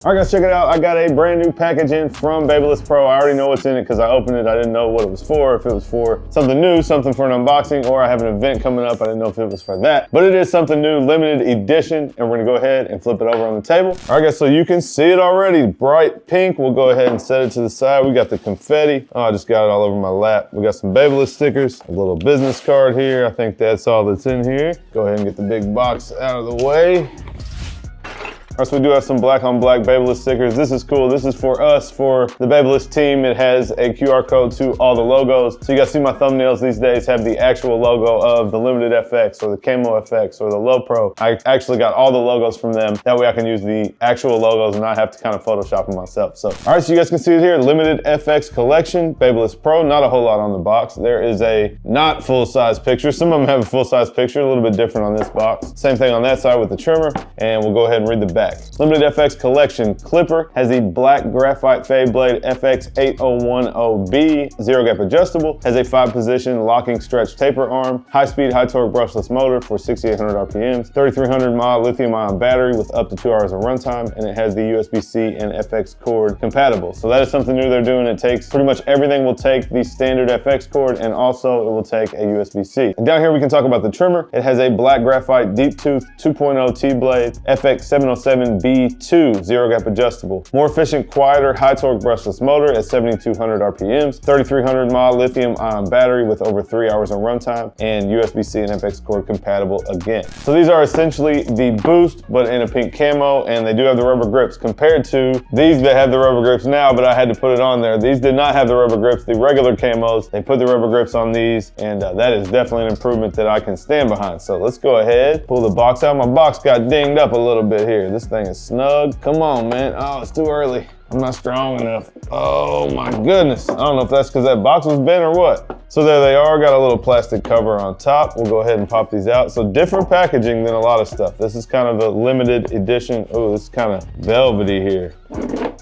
All right guys, check it out. I got a brand new package in from Babyliss Pro. I already know what's in it because I opened it. I didn't know what it was for, if it was for something new, something for an unboxing, or I have an event coming up. I didn't know if it was for that, but it is something new, limited edition, and we're gonna go ahead and flip it over on the table. All right guys, so you can see it already, bright pink. We'll go ahead and set it to the side. We got the confetti. Oh, I just got it all over my lap. We got some Babyliss stickers, a little business card here. I think that's all that's in here. Go ahead and get the big box out of the way. All right, so we do have some black on black Babyliss stickers. This is cool. This is for us, for the Babyliss team. It has a QR code to all the logos. So you guys see my thumbnails these days have the actual logo of the Limited FX or the Camo FX or the Low Pro. I actually got all the logos from them. That way I can use the actual logos and not have to kind of Photoshop them myself. So, all right, so you guys can see it here. Limited FX collection, Babyliss Pro. Not a whole lot on the box. There is a not full-size picture. Some of them have a full-size picture, a little bit different on this box. Same thing on that side with the trimmer. And we'll go ahead and read the back. Limited FX collection clipper has the black graphite fade blade FXOne zero gap adjustable, has a 5-position locking stretch taper arm, high speed, high torque brushless motor for 6,800 RPMs, 3,300 mAh lithium ion battery with up to 2 hours of runtime, and it has the USB-C and FX cord compatible. So that is something new they're doing. It takes pretty much everything. Will take the standard FX cord, and also it will take a USB-C. And down here we can talk about the trimmer. It has a black graphite deep tooth 2.0 T blade FX707B2 zero gap adjustable, more efficient, quieter, high torque brushless motor at 7,200 RPMs, 3,300 mAh lithium ion battery with over 3 hours of runtime, and USB-C and FX cord compatible again. So these are essentially the Boost, but in a pink camo, and they do have the rubber grips compared to these that have the rubber grips now, but I had to put it on there. These did not have the rubber grips. The regular camos, they put the rubber grips on these, and that is definitely an improvement that I can stand behind. So let's go ahead, pull the box out. My box got dinged up a little bit here. This thing is snug. Come on, man. Oh, it's too early. I'm not strong enough. Oh my goodness. I don't know if that's because that box was bent or what. So there they are, got a little plastic cover on top. We'll go ahead and pop these out. So different packaging than a lot of stuff. This is kind of a limited edition. Oh, this is kind of velvety here.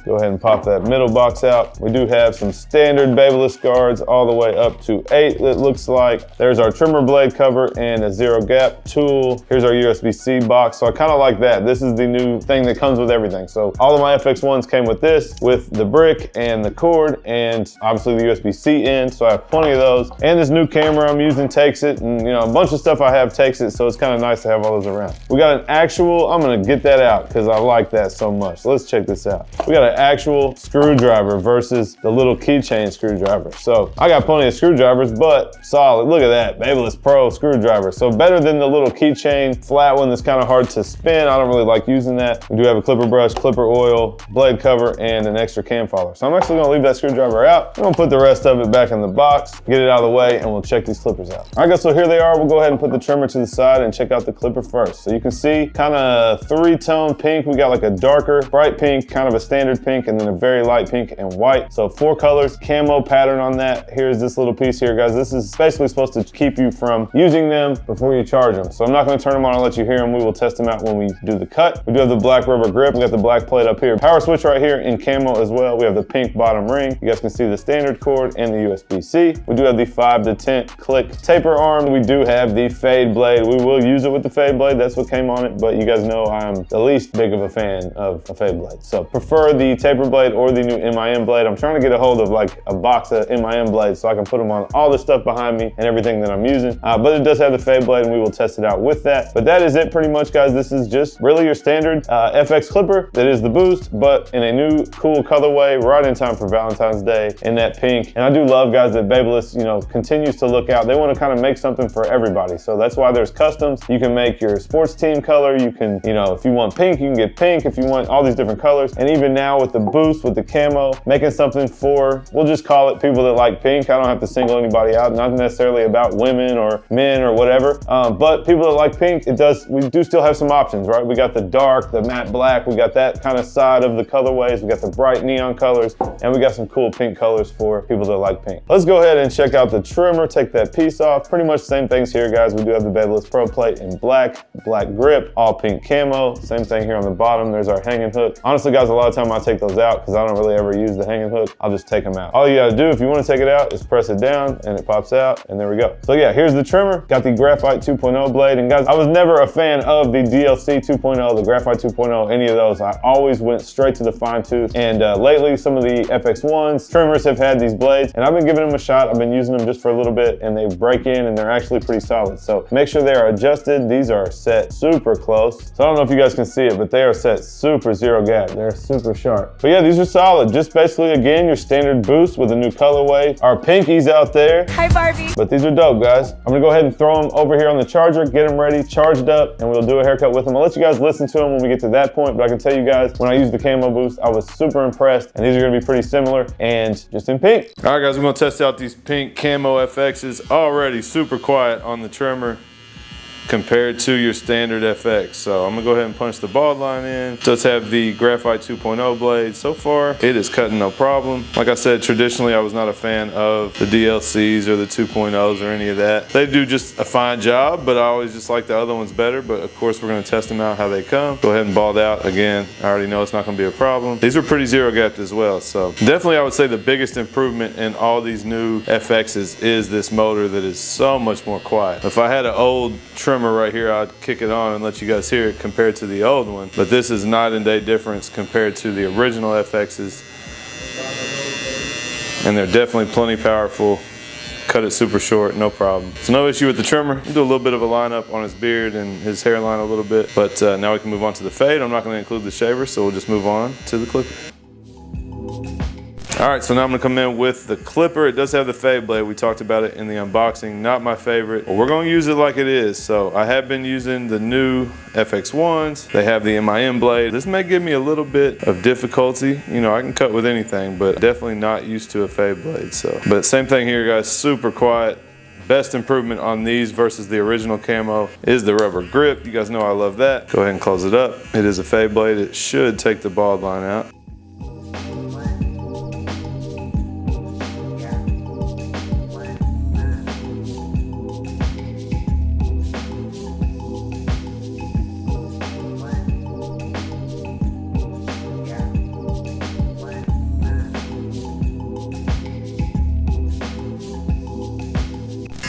Go ahead and pop that middle box out. We do have some standard Babyliss guards all the way up to 8, it looks like. There's our trimmer blade cover and a zero gap tool. Here's our USB-C box. So I kind of like that. This is the new thing that comes with everything. So all of my FX1s came with this, with the brick and the cord, and obviously the USB-C end. So I have plenty of those. And this new camera I'm using takes it, and you know, a bunch of stuff I have takes it. So it's kind of nice to have all those around. We got an actual, I'm gonna get that out because I like that so much. So let's check this out. We got an actual screwdriver versus the little keychain screwdriver. So I got plenty of screwdrivers, but solid. Look at that, Babyliss Pro screwdriver. So better than the little keychain flat one that's kind of hard to spin. I don't really like using that. We do have a clipper brush, clipper oil, blade cover, and an extra cam follower. So I'm actually gonna leave that screwdriver out. I'm gonna put the rest of it back in the box, get it out of the way, and we'll check these clippers out. All right guys, so here they are. We'll go ahead and put the trimmer to the side and check out the clipper first. So you can see kind of 3-tone pink. We got like a darker, bright pink, kind of a standard pink, and then a very light pink and white. So 4 colors, camo pattern on that. Here's this little piece here, guys. This is basically supposed to keep you from using them before you charge them. So I'm not gonna turn them on and let you hear them. We will test them out when we do the cut. We do have the black rubber grip. We got the black plate up here. Power switch right here in camo as well. We have the pink bottom ring. You guys can see the standard cord and the USB-C. We do have the 5 to 10 click taper arm. We do have the fade blade. We will use it with the fade blade. That's what came on it, but you guys know I'm the least big of a fan of a fade blade. So prefer the taper blade or the new MIM blade. I'm trying to get a hold of like a box of MIM blades so I can put them on all the stuff behind me and everything that I'm using. But it does have the fade blade, and we will test it out with that. But that is it pretty much, guys. This is just really your standard FX clipper that is the Boost, but in a new cool colorway, right in time for Valentine's Day in that pink. And I do love, guys, that Babyliss, you know, continues to look out. They want to kind of make something for everybody. So that's why there's customs. You can make your sports team color. You can, you know, if you want pink, you can get pink. If you want all these different colors. And even now with the Boost, with the camo, making something for, we'll just call it people that like pink. I don't have to single anybody out. Not necessarily about women or men or whatever. But people that like pink, we do still have some options, right? We got the dark, the matte black. We got that kind of side of the colorways. We got the bright neon colors, and we got some cool pink colors for people that like pink. Let's go ahead and check out the trimmer, take that piece off. Pretty much same things here, guys. We do have the Babyliss Pro plate in black grip, all pink camo. Same thing here on the bottom. There's our hanging hook. Honestly, guys, a lot of time I take take those out because I don't really ever use the hanging hook. I'll just take them out. All you gotta do if you want to take it out is press it down and it pops out, and there we go. So yeah, here's the trimmer. Got the Graphite 2.0 blade, and guys, I was never a fan of the DLC 2.0, the Graphite 2.0, any of those. I always went straight to the fine tooth, and lately some of the FXOnes trimmers have had these blades, and I've been giving them a shot. I've been using them just for a little bit, and they break in, and they're actually pretty solid. So make sure they are adjusted. These are set super close. So I don't know if you guys can see it, but they are set super zero gap. They're super sharp. But yeah, these are solid. Just basically, again, your standard boost with a new colorway. Our pinkies out there. Hi, Barbie. But these are dope, guys. I'm gonna go ahead and throw them over here on the charger, get them ready, charged up, and we'll do a haircut with them. I'll let you guys listen to them when we get to that point, but I can tell you guys, when I used the Camo boost, I was super impressed, and these are gonna be pretty similar, and just in pink. All right, guys, we're gonna test out these pink Camo FXs. Already super quiet on the trimmer compared to your standard FX. So I'm gonna go ahead and punch the bald line in. It does have the Graphite 2.0 blade. So far, it is cutting no problem. Like I said, traditionally, I was not a fan of the DLCs or the 2.0s or any of that. They do just a fine job, but I always just like the other ones better. But of course, we're gonna test them out how they come. Go ahead and bald out. Again, I already know it's not gonna be a problem. These are pretty zero gapped as well. So definitely, I would say the biggest improvement in all these new FXs is this motor that is so much more quiet. If I had an old trimmer right here, I'd kick it on and let you guys hear it compared to the old one. But this is night and day difference compared to the original FXs. And they're definitely plenty powerful. Cut it super short, no problem. So no issue with the trimmer. We'll do a little bit of a lineup on his beard and his hairline a little bit. But now we can move on to the fade. I'm not gonna include the shaver, so we'll just move on to the clipper. All right, so now I'm gonna come in with the clipper. It does have the fade blade. We talked about it in the unboxing. Not my favorite, but we're gonna use it like it is. So I have been using the new FXOnes. They have the MIM blade. This may give me a little bit of difficulty. You know, I can cut with anything, but definitely not used to a fade blade. So, but same thing here, guys, super quiet. Best improvement on these versus the original Camo is the rubber grip. You guys know I love that. Go ahead and close it up. It is a fade blade. It should take the bald line out.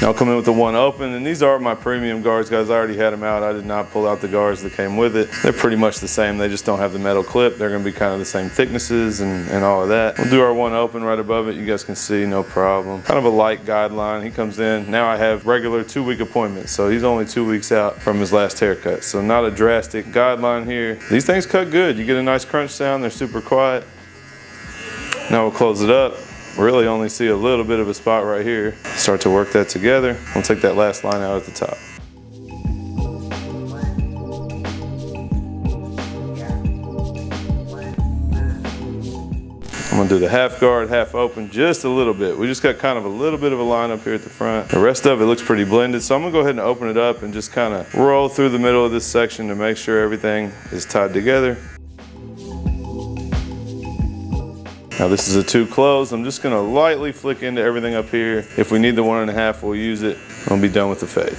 I'll come in with the one open, and these are my premium guards, guys. I already had them out. I did not pull out the guards that came with it. They're pretty much the same. They just don't have the metal clip. They're gonna be kind of the same thicknesses and all of that. We'll do our one open right above it. You guys can see, no problem. Kind of a light guideline. He comes in. Now I have regular 2-week appointments, so he's only 2 weeks out from his last haircut. So not a drastic guideline here. These things cut good. You get a nice crunch sound. They're super quiet. Now we'll close it up. Really only see a little bit of a spot right here. Start to work that together. We'll take that last line out at the top. I'm gonna do the half guard, half open, just a little bit. We just got kind of a little bit of a line up here at the front. The rest of it looks pretty blended, so I'm gonna go ahead and open it up and just kind of roll through the middle of this section to make sure everything is tied together. Now this is a 2 close. I'm just gonna lightly flick into everything up here. If we need the 1.5, we'll use it. I'll be done with the fade.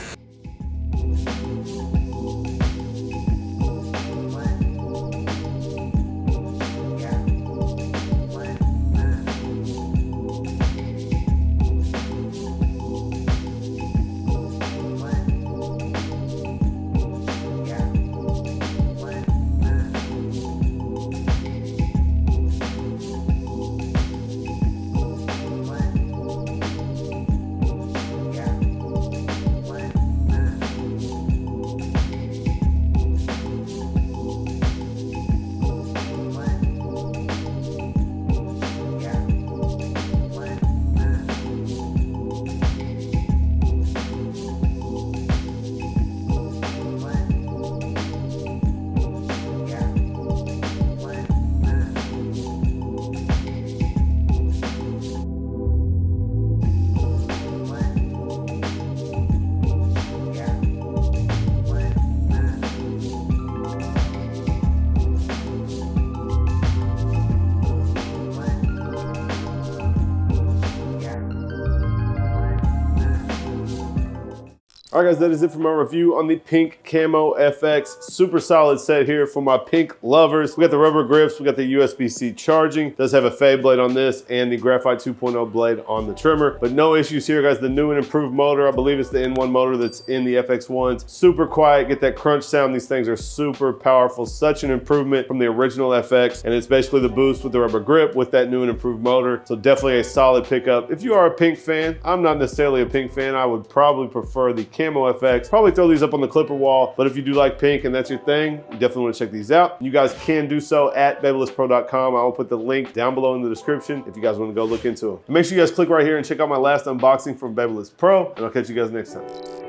All right, guys, that is it for my review on the pink Camo FX. Super solid set here for my pink lovers. We got the rubber grips, we got the USB-C charging. Does have a fade blade on this and the Graphite 2.0 blade on the trimmer, but no issues here, guys. The new and improved motor, I believe it's the N1 motor that's in the FXOnes. Super quiet, get that crunch sound. These things are super powerful. Such an improvement from the original FX, and it's basically the boost with the rubber grip with that new and improved motor. So definitely a solid pickup. If you are a pink fan, I'm not necessarily a pink fan. I would probably prefer the Camo FX. Probably throw these up on the clipper wall, but if you do like pink and that's your thing, you definitely want to check these out. You guys can do so at babylesspro.com. I will put the link down below in the description if you guys want to go look into them. And make sure you guys click right here and check out my last unboxing from Babyliss Pro, and I'll catch you guys next time.